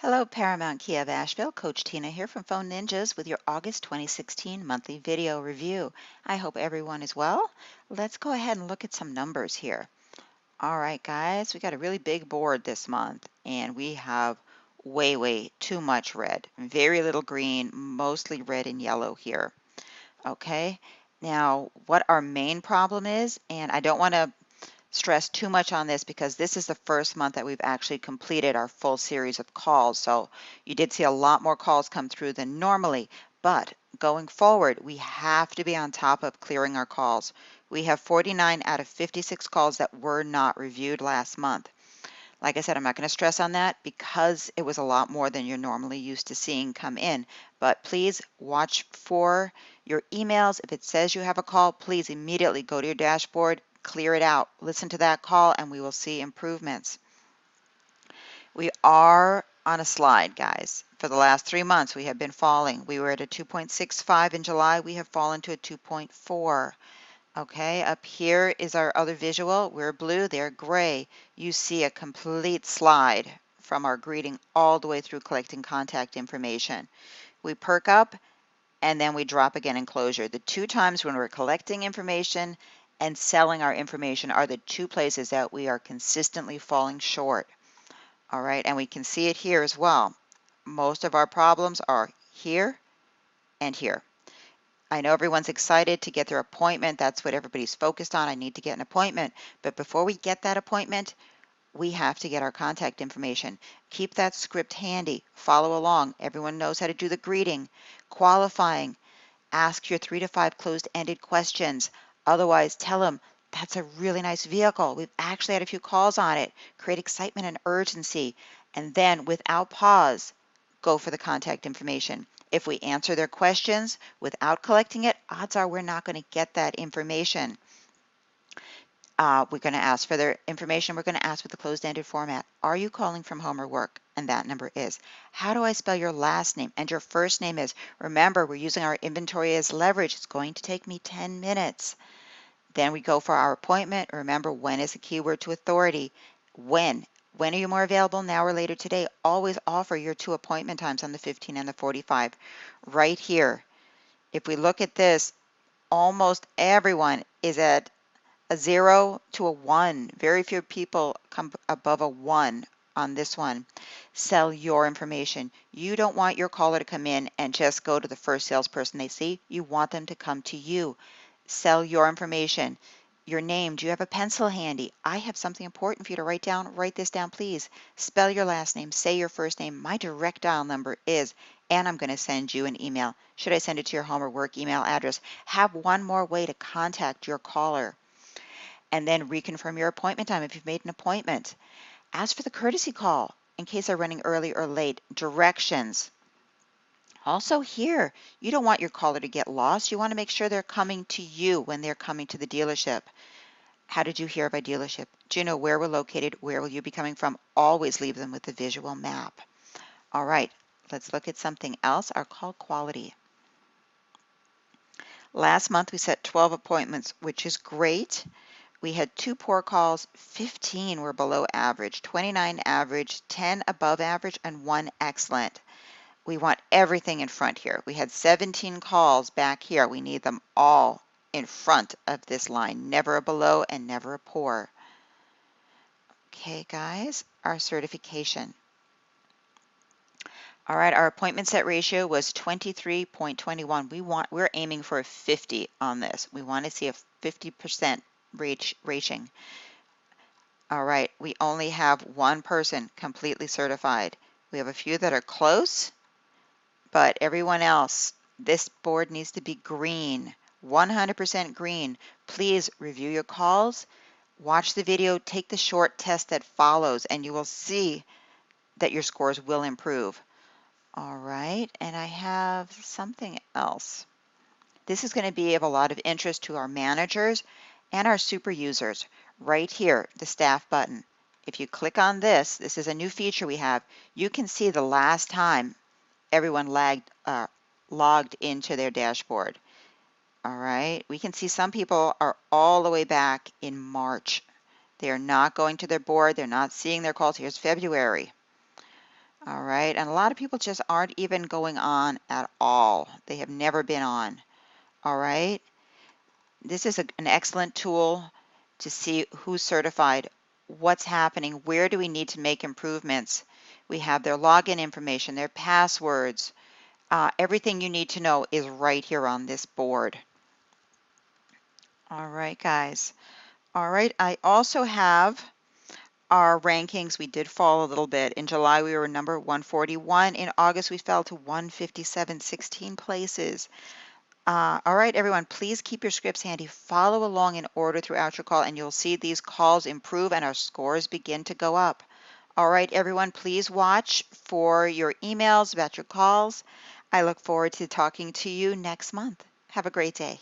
Hello, Paramount Kia of Asheville. Coach Tina here from Phone Ninjas with your August 2016 monthly video review. I hope everyone is well. Let's go ahead and look at some numbers here. All right, guys, we got a really big board this month, and we have way too much red. Very little green, mostly red and yellow here. Okay, now what our main problem is, and I don't want to stress too much on this because this is the first month that we've actually completed our full series of calls. So you did see a lot more calls come through than normally, but going forward, we have to be on top of clearing our calls. We have 49 out of 56 calls that were not reviewed last month. Like I said, I'm not going to stress on that because it was a lot more than you're normally used to seeing come in. But please watch for your emails. If it says you have a call, please immediately go to your dashboard, clear it out, listen to that call, and we will see improvements. We are on a slide, guys. For the last 3 months, we have been falling. We were at a 2.65 in July. We have fallen to a 2.4. Okay, up here is our other visual. We're blue, they're gray. You see a complete slide from our greeting all the way through collecting contact information. We perk up and then we drop again in closure. The two times when we're collecting information and selling our information are the two places that we are consistently falling short. All right, and we can see it here as well. Most of our problems are here and here. I know everyone's excited to get their appointment. That's what everybody's focused on. I need to get an appointment. But before we get that appointment, we have to get our contact information. Keep that script handy. Follow along. Everyone knows how to do the greeting, qualifying. Ask your 3 to 5 closed-ended questions. Otherwise, tell them, that's a really nice vehicle. We've actually had a few calls on it. Create excitement and urgency. And then, without pause, go for the contact information. If we answer their questions without collecting it, odds are we're not going to get that information. We're going to ask for their information. We're going to ask with the closed-ended format. Are you calling from home or work? And that number is. How do I spell your last name? And your first name is. Remember, we're using our inventory as leverage. It's going to take me 10 minutes. Then we go for our appointment. Remember, when is the keyword to authority? When? When are you more available, now or later today? Always offer your 2 appointment times on the 15 and the 45. Right here, if we look at this, almost everyone is at a 0 to a 1. Very few people come above a 1 on this one. Sell your information. You don't want your caller to come in and just go to the first salesperson they see. You want them to come to you. Sell your information. Your name. Do you have a pencil handy? I have something important for you to write down. Write this down, please. Spell your last name. Say your first name. My direct dial number is, and I'm going to send you an email. Should I send it to your home or work email address? Have one more way to contact your caller. And then reconfirm your appointment time if you've made an appointment. Ask for the courtesy call in case they're running early or late. Directions. Also here, you don't want your caller to get lost. You want to make sure they're coming to you when they're coming to the dealership. How did you hear of our dealership? Do you know where we're located? Where will you be coming from? Always leave them with a visual map. All right, let's look at something else, our call quality. Last month we set 12 appointments, which is great. We had 2 poor calls, 15 were below average, 29 average, 10 above average, and 1 excellent. We want everything in front here. We had 17 calls back here. We need them all in front of this line, never a below and never a poor. Okay, guys, our certification. All right, our appointment set ratio was 23.21. We're aiming for a 50 on this. We want to see a 50% rating. All right, we only have 1 person completely certified. We have a few that are close, but everyone else, this board needs to be green, 100% green. Please review your calls, watch the video, take the short test that follows, and you will see that your scores will improve. All right, and I have something else. This is going to be of a lot of interest to our managers and our super users. Right here, the staff button. If you click on this, this is a new feature we have. You can see the last time everyone logged into their dashboard. All right, we can see some people are all the way back in March. They are not going to their board. They're not seeing their calls. Here's February. All right. And a lot of people just aren't even going on at all. They have never been on. All right. This is an excellent tool to see who's certified, what's happening, where do we need to make improvements. We have their login information, their passwords. Everything you need to know is right here on this board. All right, guys. All right. I also have our rankings. We did fall a little bit. In July, we were number 141. In August, we fell to 157, 16 places. All right, everyone, please keep your scripts handy. Follow along in order throughout your call, and you'll see these calls improve and our scores begin to go up. All right, everyone, please watch for your emails about your calls. I look forward to talking to you next month. Have a great day.